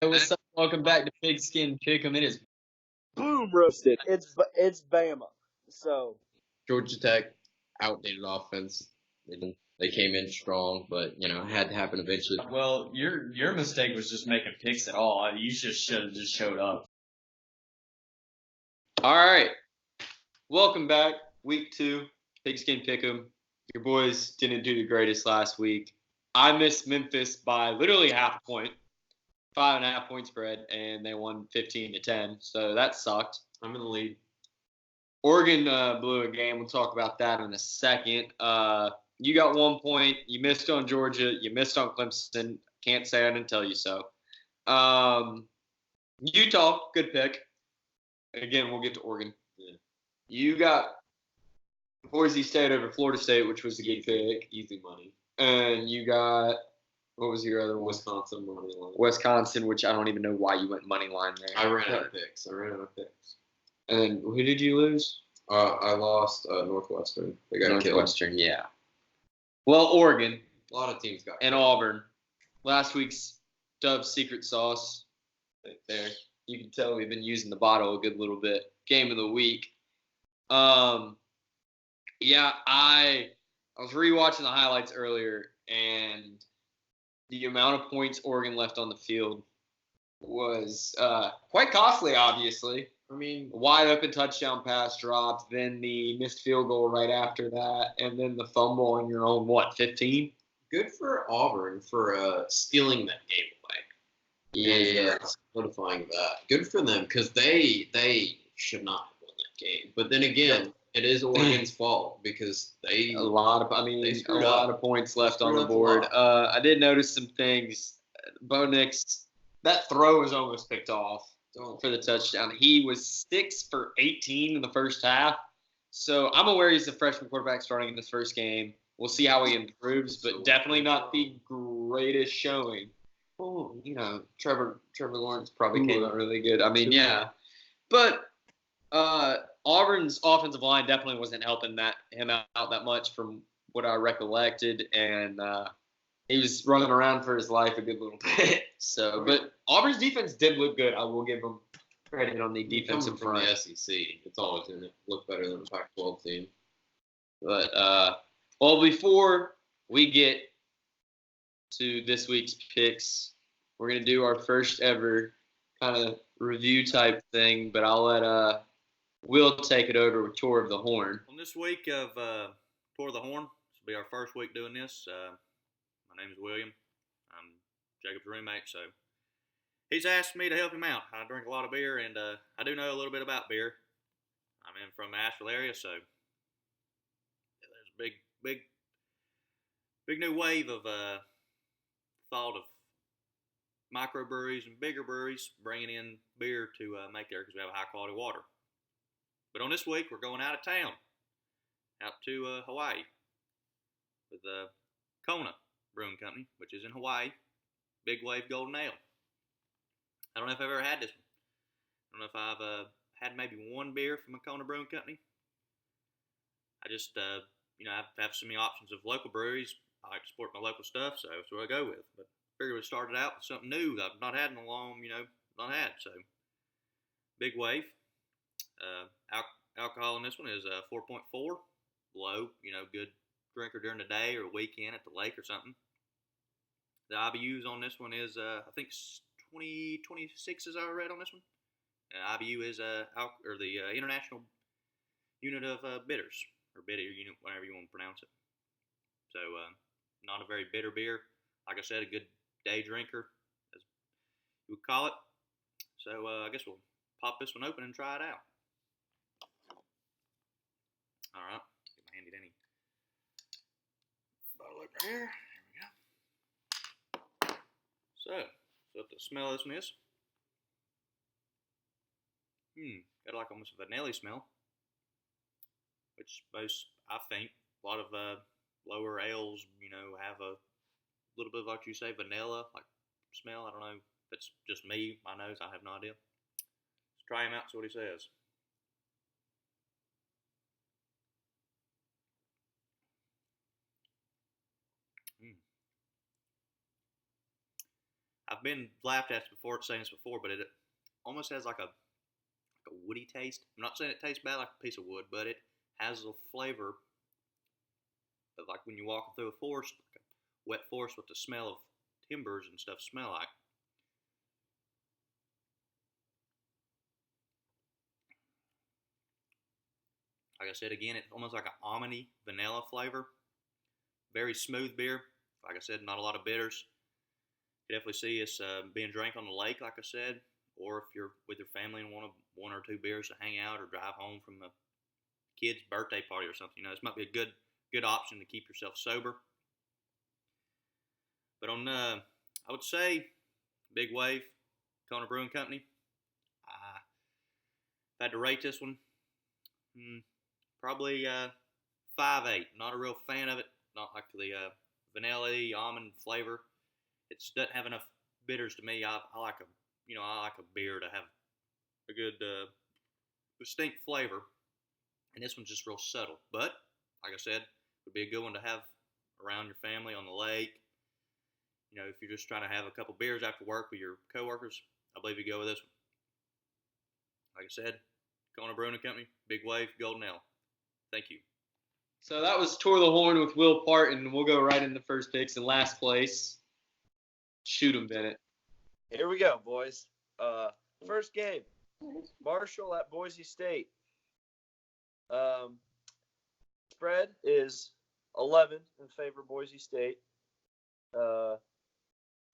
What's up? Welcome back to Pigskin Pick'em. It is Boom roasted. It's Bama. So Georgia Tech outdated offense. They came in strong, but it had to happen eventually. Well, your mistake was just making picks at all. You just should have just showed up. All right, welcome back. Week 2, Pigskin Pick'em. Your boys didn't do the greatest last week. I missed Memphis by literally half a point, 5.5 point spread, and they won 15-10. So that sucked. I'm in the lead. Oregon blew a game. We'll talk about that in a second. You got 1 point. You missed on Georgia. You missed on Clemson. Can't say I didn't tell you so. Utah, good pick. Again, we'll get to Oregon. Yeah. You got Boise State over Florida State, which was a good pick. Easy money. And you got, what was your other one? Wisconsin money line. Wisconsin, which I don't even know why you went money line there. I ran out of picks. And then who did you lose? I lost Northwestern. They got Northwestern, yeah. Well, Oregon. A lot of teams got and killed. Auburn. Last week's Dove's secret sauce. Right there. You can tell we've been using the bottle a good little bit. Game of the week. Yeah, I was rewatching the highlights earlier, and the amount of points Oregon left on the field was quite costly, obviously. I mean, wide open touchdown pass dropped, then the missed field goal right after that, and then the fumble on your own, 15? Good for Auburn for stealing that game away. Yeah. And solidifying that. Good for them, because they should not have won that game. But then again, it is Oregon's fault, because a lot of points left on the board. I did notice some things. Bo Nix, that throw was almost picked off for the touchdown. He was 6 for 18 in the first half. So I'm aware he's the freshman quarterback starting in this first game. We'll see how he improves, but definitely not the greatest showing. Well, Trevor Lawrence probably came out really good. I mean, yeah. But Auburn's offensive line definitely wasn't helping him out that much from what I recollected, and he was running around for his life a good little bit. So, but Auburn's defense did look good. I will give them credit on the defensive front. From the SEC, it's always going to look better than a Pac-12 team. But well, before we get to this week's picks, we're going to do our first ever kind of review type thing. But I'll let Will take it over with Tour of the Horn. On this week of Tour of the Horn, this will be our first week doing this. My name is William. I'm Jacob's roommate, so he's asked me to help him out. I drink a lot of beer, and I do know a little bit about beer. I'm from the Asheville area, so there's a big new wave of thought of microbreweries and bigger breweries bringing in beer to make there because we have high quality water. But on this week, we're going out of town, out to Hawaii with Kona Brewing Company, which is in Hawaii. Big Wave Golden Ale. I don't know if I've ever had this one. I don't know if I've had maybe one beer from a Kona Brewing Company. I just, I have so many options of local breweries. I like to support my local stuff, so that's what I go with. But I figured we started out with something new that I've not had in a long, not had. So, Big Wave. Alcohol in this one is 4.4. Low, good drinker during the day or weekend at the lake or something. The IBUs on this one is, I think, 26 is I read on this one. IBU is the International Unit of Bitters, or bitter unit, whatever you want to pronounce it. So, not a very bitter beer. Like I said, a good day drinker, as you would call it. So, I guess we'll pop this one open and try it out. All right, get my handy dandy bottle opener here. Here we go. So what the smell of this one is? Got like almost a vanilla smell, which most, I think, a lot of lower ales, have a little bit of, like you say, vanilla like smell. I don't know if it's just me, my nose. I have no idea. Let's try him out. See what he says. I've been laughed at saying this before, but it almost has like a woody taste. I'm not saying it tastes bad like a piece of wood, but it has a flavor of like when you're walking through a forest, like a wet forest, what the smell of timbers and stuff smell like. Like I said again, it's almost like an almondy vanilla flavor. Very smooth beer. Like I said, not a lot of bitters. You definitely see us being drank on the lake, like I said, or if you're with your family and want one or two beers to hang out or drive home from a kid's birthday party or something. This might be a good option to keep yourself sober. But I would say, Big Wave, Kona Brewing Company. If I had to rate this one, probably 5.8. Not a real fan of it. Not like the vanilla almond flavor. It doesn't have enough bitters to me. I like a beer to have a good distinct flavor, and this one's just real subtle. But like I said, it would be a good one to have around your family on the lake. If you're just trying to have a couple beers after work with your coworkers, I believe you go with this one. Like I said, Kona Brewing Company, Big Wave, Golden Ale. Thank you. So that was Tour the Horn with Will Parton. We'll go right into first picks in last place. Shoot 'em, Bennett. Here we go, boys. First game, Marshall at Boise State. Spread is 11 in favor of Boise State.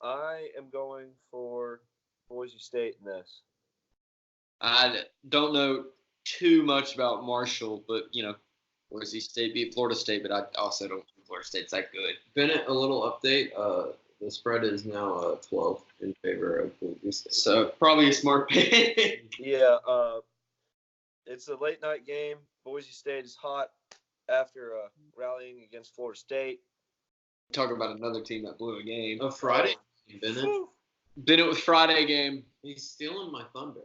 I am going for Boise State in this. I don't know too much about Marshall, but, Boise State beat Florida State, but I also don't think Florida State's that good. Bennett, a little update. The spread is now 12 in favor of Boise State. So probably a smart pick. Yeah, it's a late night game. Boise State is hot after rallying against Florida State. Talk about another team that blew a game. A Friday, Bennett. Bennett with Friday game. He's stealing my thunder.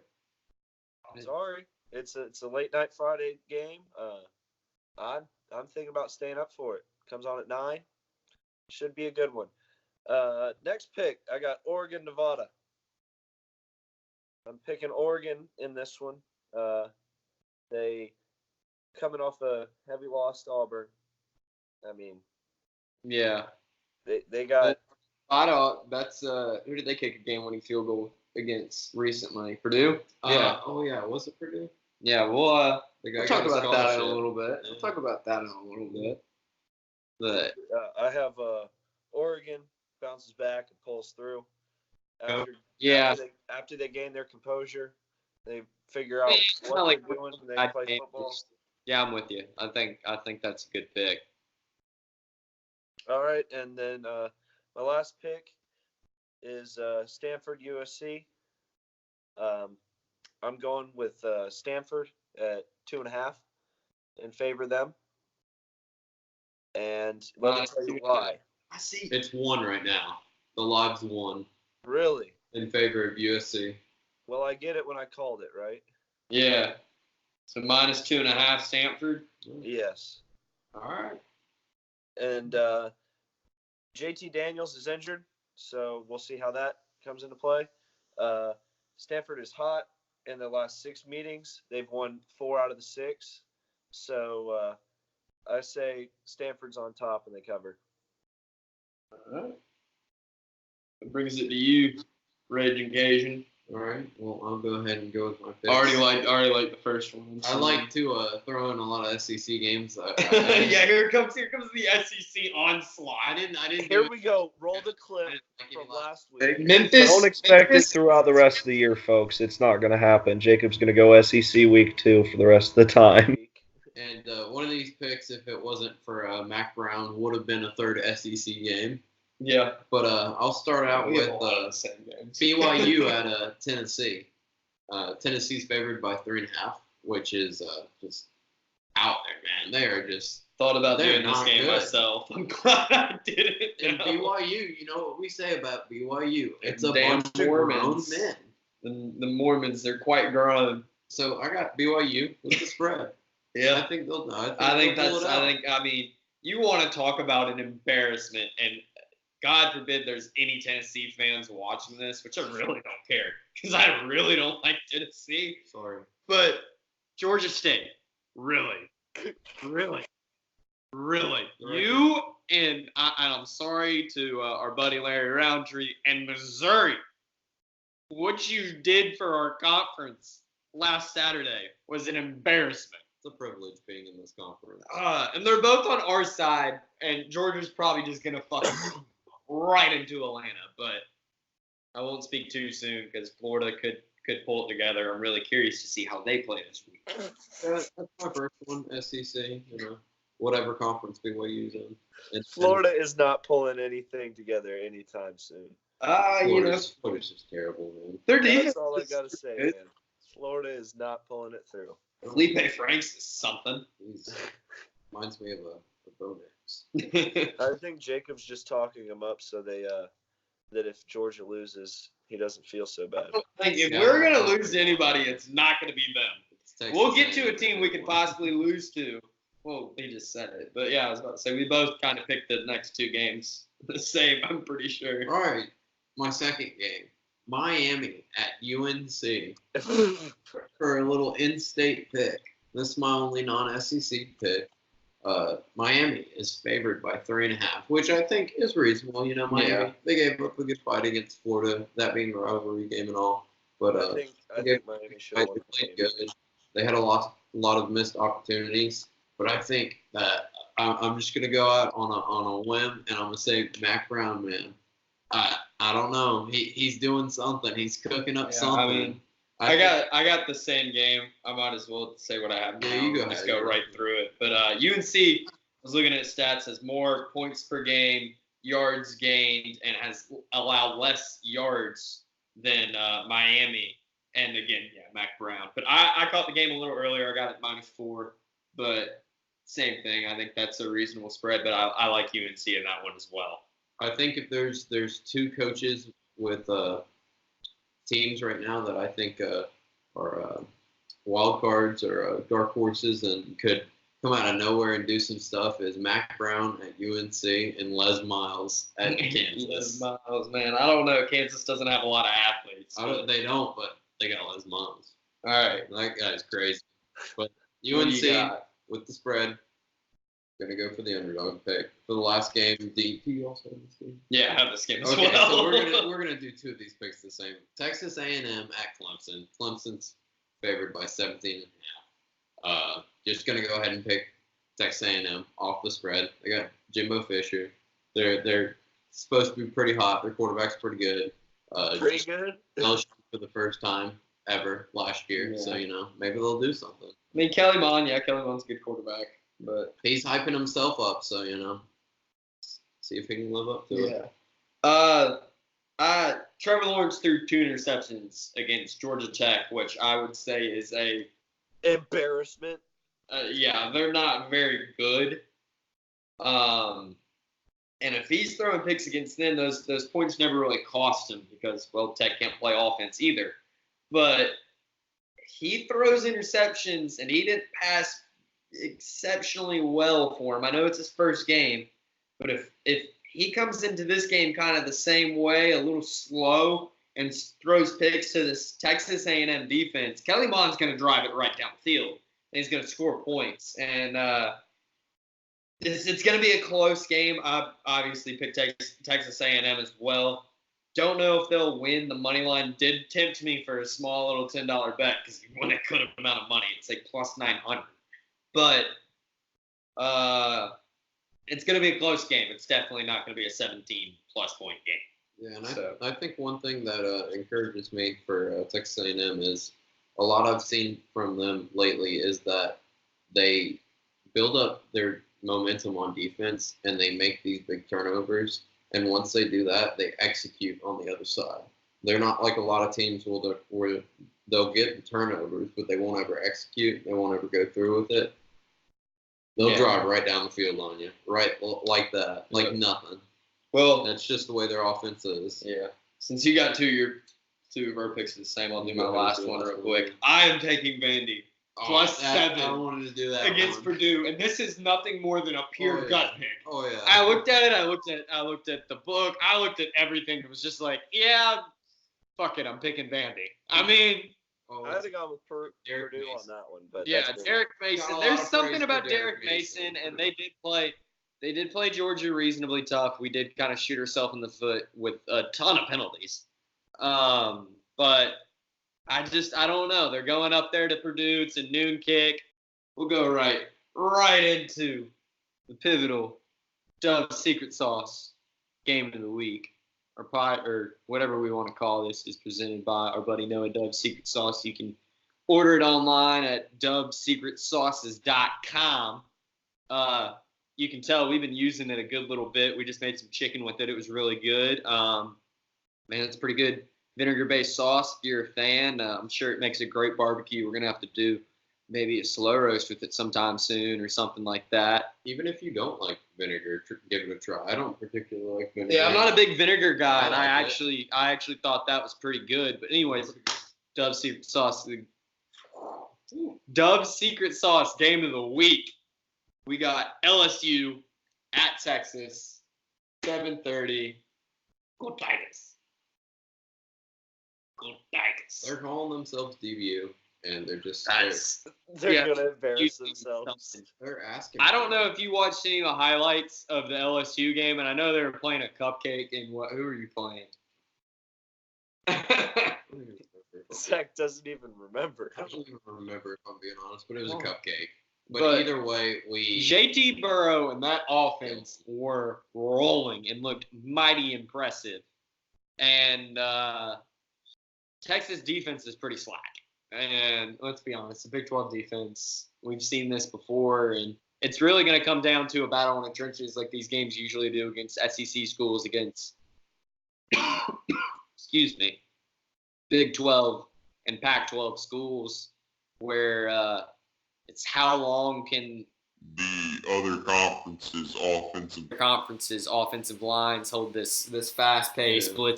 Sorry, it's a late night Friday game. I'm thinking about staying up for it. Comes on at 9. Should be a good one. Next pick, I got Oregon, Nevada. I'm picking Oregon in this one. They coming off a heavy loss to Auburn. I mean, Yeah. they got. That's who did they kick a game-winning field goal against recently? Purdue. Yeah. Was it Purdue? Yeah. We'll talk got a about that in a scholarship. little bit. Yeah. We'll talk about that in a little bit. But I have Oregon bounces back and pulls through. After they gain their composure, they figure out what they're doing when they play football. Yeah, I'm with you. I think that's a good pick. All right, and then my last pick is Stanford, USC. I'm going with Stanford at 2.5 in favor of them. And let me tell you why. I see. It's 1 right now. The live's 1 Really? in favor of USC. Well, I get it when I called it, right? Yeah. So minus 2.5 Stanford. Yes. All right. And JT Daniels is injured, so we'll see how that comes into play. Stanford is hot in their last 6 meetings. They've won 4 out of the 6. So I say Stanford's on top and they cover. All right. That brings it to you, Raging Cajun. All right. Well, I'll go ahead and go with my picks. Already like the first one. I like to throw in a lot of SEC games. Yeah, here comes the SEC onslaught. I didn't. Here we go. Roll the clip from last week. Memphis. Don't expect it throughout the rest of the year, folks. It's not going to happen. Jacob's going to go SEC week 2 for the rest of the time. And one of these picks, if it wasn't for Mac Brown, would have been a third SEC game. Yeah. But I'll start out with BYU at Tennessee. Tennessee's favored by 3.5, which is just out there, man. They are just thought about they're doing this not game good. myself. I'm glad I did it. And BYU, you know what we say about BYU? It's a Damn bunch of grown Mormons. men. The Mormons, they're quite grown. So I got BYU with the spread. Yeah. I think they'll. I mean, you want to talk about an embarrassment, and God forbid there's any Tennessee fans watching this, which I really don't care because I really don't like Tennessee. Sorry. But Georgia State, really, really. You and I'm sorry to our buddy Larry Roundtree and Missouri. What you did for our conference last Saturday was an embarrassment. It's a privilege being in this conference. And they're both on our side, and Georgia's probably just gonna fucking right into Atlanta. But I won't speak too soon because Florida could pull it together. I'm really curious to see how they play this week. That's my first one, SEC. Whatever conference we will use in. Florida is not pulling anything together anytime soon. Florida's just terrible, man. Their defense. That's all I gotta say, man. Florida is not pulling it through. Felipe Franks is something. Reminds me of a Bo Nix. I think Jacob's just talking him up so that if Georgia loses, he doesn't feel so bad. I think if we're gonna lose to anybody, it's not gonna be them. We'll get to a team we could possibly lose to. Well, he just said it, but yeah, I was about to say we both kind of picked the next two games the same. I'm pretty sure. All right, my second game, Miami at UNC for a little in-state pick. This is my only non-SEC pick. Miami is favored by 3.5, which I think is reasonable. Miami they gave up a good fight against Florida, that being a rivalry game and all. But I think Miami should have won the game. Good. They had a lot of missed opportunities. But I think that I'm just gonna go out on a whim, and I'm gonna say Mac Brown, man. I don't know. He's doing something. He's cooking up something. I got the same game. I might as well say what I have. Yeah, you go ahead. Just go right through it. But UNC, I was looking at stats, has more points per game, yards gained, and has allowed less yards than Miami. And again, Mac Brown. But I caught the game a little earlier. I got it -4. But same thing. I think that's a reasonable spread, but I like UNC in that one as well. I think if there's two coaches with teams right now that I think are wild cards or dark horses and could come out of nowhere and do some stuff, is Mac Brown at UNC and Les Miles at Kansas. Les Miles, man. I don't know. Kansas doesn't have a lot of athletes. They don't, but they got Les Miles. All right. That guy's crazy. But UNC with the spread, gonna go for the underdog pick for the last game. Do you also have this game? Yeah, I have this game as okay, well. So we're gonna do two of these picks the same. Texas A&M at Clemson. Clemson's favored by 17.5. Just gonna go ahead and pick Texas A&M off the spread. They got Jimbo Fisher. They're supposed to be pretty hot. Their quarterback's pretty good. Pretty good. LSU for the first time ever last year. So maybe they'll do something. I mean, Kelly Mond's a good quarterback, but he's hyping himself up. So see if he can live up to it. Trevor Lawrence threw 2 interceptions against Georgia Tech, which I would say is a embarrassment. They're not very good. And if he's throwing picks against them, those points never really cost him because, well, Tech can't play offense either. But he throws interceptions, and he didn't pass exceptionally well for him. I know it's his first game, but if he comes into this game kind of the same way, a little slow, and throws picks to this Texas A&M defense, Kelly Mond's going to drive it right down the field, and he's going to score points. And it's going to be a close game. I obviously picked Texas A&M as well. Don't know if they'll win. The money line did tempt me for a small little $10 bet because you win a good amount of money. It's like plus 900. But it's going to be a close game. It's definitely not going to be a 17-plus point game. Yeah, and I think one thing that encourages me for Texas A&M is a lot I've seen from them lately is that they build up their momentum on defense and they make these big turnovers. And once they do that, they execute on the other side. They're not like a lot of teams where they'll get the turnovers, but they won't ever execute. They won't ever go through with it. They'll drive right down the field on you, right like that, like nothing. Well, that's just the way their offense is. Yeah. Since you got two of our picks are the same, I'll do my last one real quick. I am taking Vandy +7 I wanted to do that against one. Purdue, and this is nothing more than a pure gut pick. Oh yeah. I looked at it. I looked at the book. I looked at everything. It was just like, yeah, fuck it. I'm picking Vandy. I mean, I had to go with Purdue Mason. on that one, but yeah, that's Derek Mason. Got a lot There's of something praise about for Derek Derek Mason, Mason. and they did play Georgia reasonably tough. We did kind of shoot ourselves in the foot with a ton of penalties. But I don't know. They're going up there to Purdue. It's a noon kick. We'll go right into the pivotal Dove Secret Sauce game of the week, or whatever we want to call this, is presented by our buddy Noah Dove Secret Sauce. You can order it online at dovesecretsauces.com. You can tell we've been using it a good little bit. We just made some chicken with it. It was really good. Man, it's pretty good vinegar-based sauce. If you're a fan, I'm sure it makes a great barbecue. We're going to have to do maybe a slow roast with it sometime soon or something like that. Even if you don't like vinegar, give it a try. I don't particularly like vinegar. Yeah, I'm not a big vinegar guy, and I like actually thought that was pretty good. But anyways, Dove Secret Sauce, Dove Secret Sauce game of the week. We got LSU at Texas, 7:30. Go Tigers. Go Tigers. They're calling themselves DBU, and they're just they're gonna embarrass themselves. they're asking. I don't know if you watched any of the highlights of the LSU game, and I know they were playing a cupcake. And who are you playing? Zach doesn't even remember. I don't even remember, if I'm being honest, but it was a Oh. cupcake. But either way, JT Burrow and that offense were rolling and looked mighty impressive. And Texas defense is pretty slack. And let's be honest, the Big 12 defense, we've seen this before, and it's really going to come down to a battle in the trenches like these games usually do against SEC schools, against, excuse me, Big 12 and Pac-12 schools, where it's how long can the other conferences' offensive offensive lines hold this fast-paced, Yeah.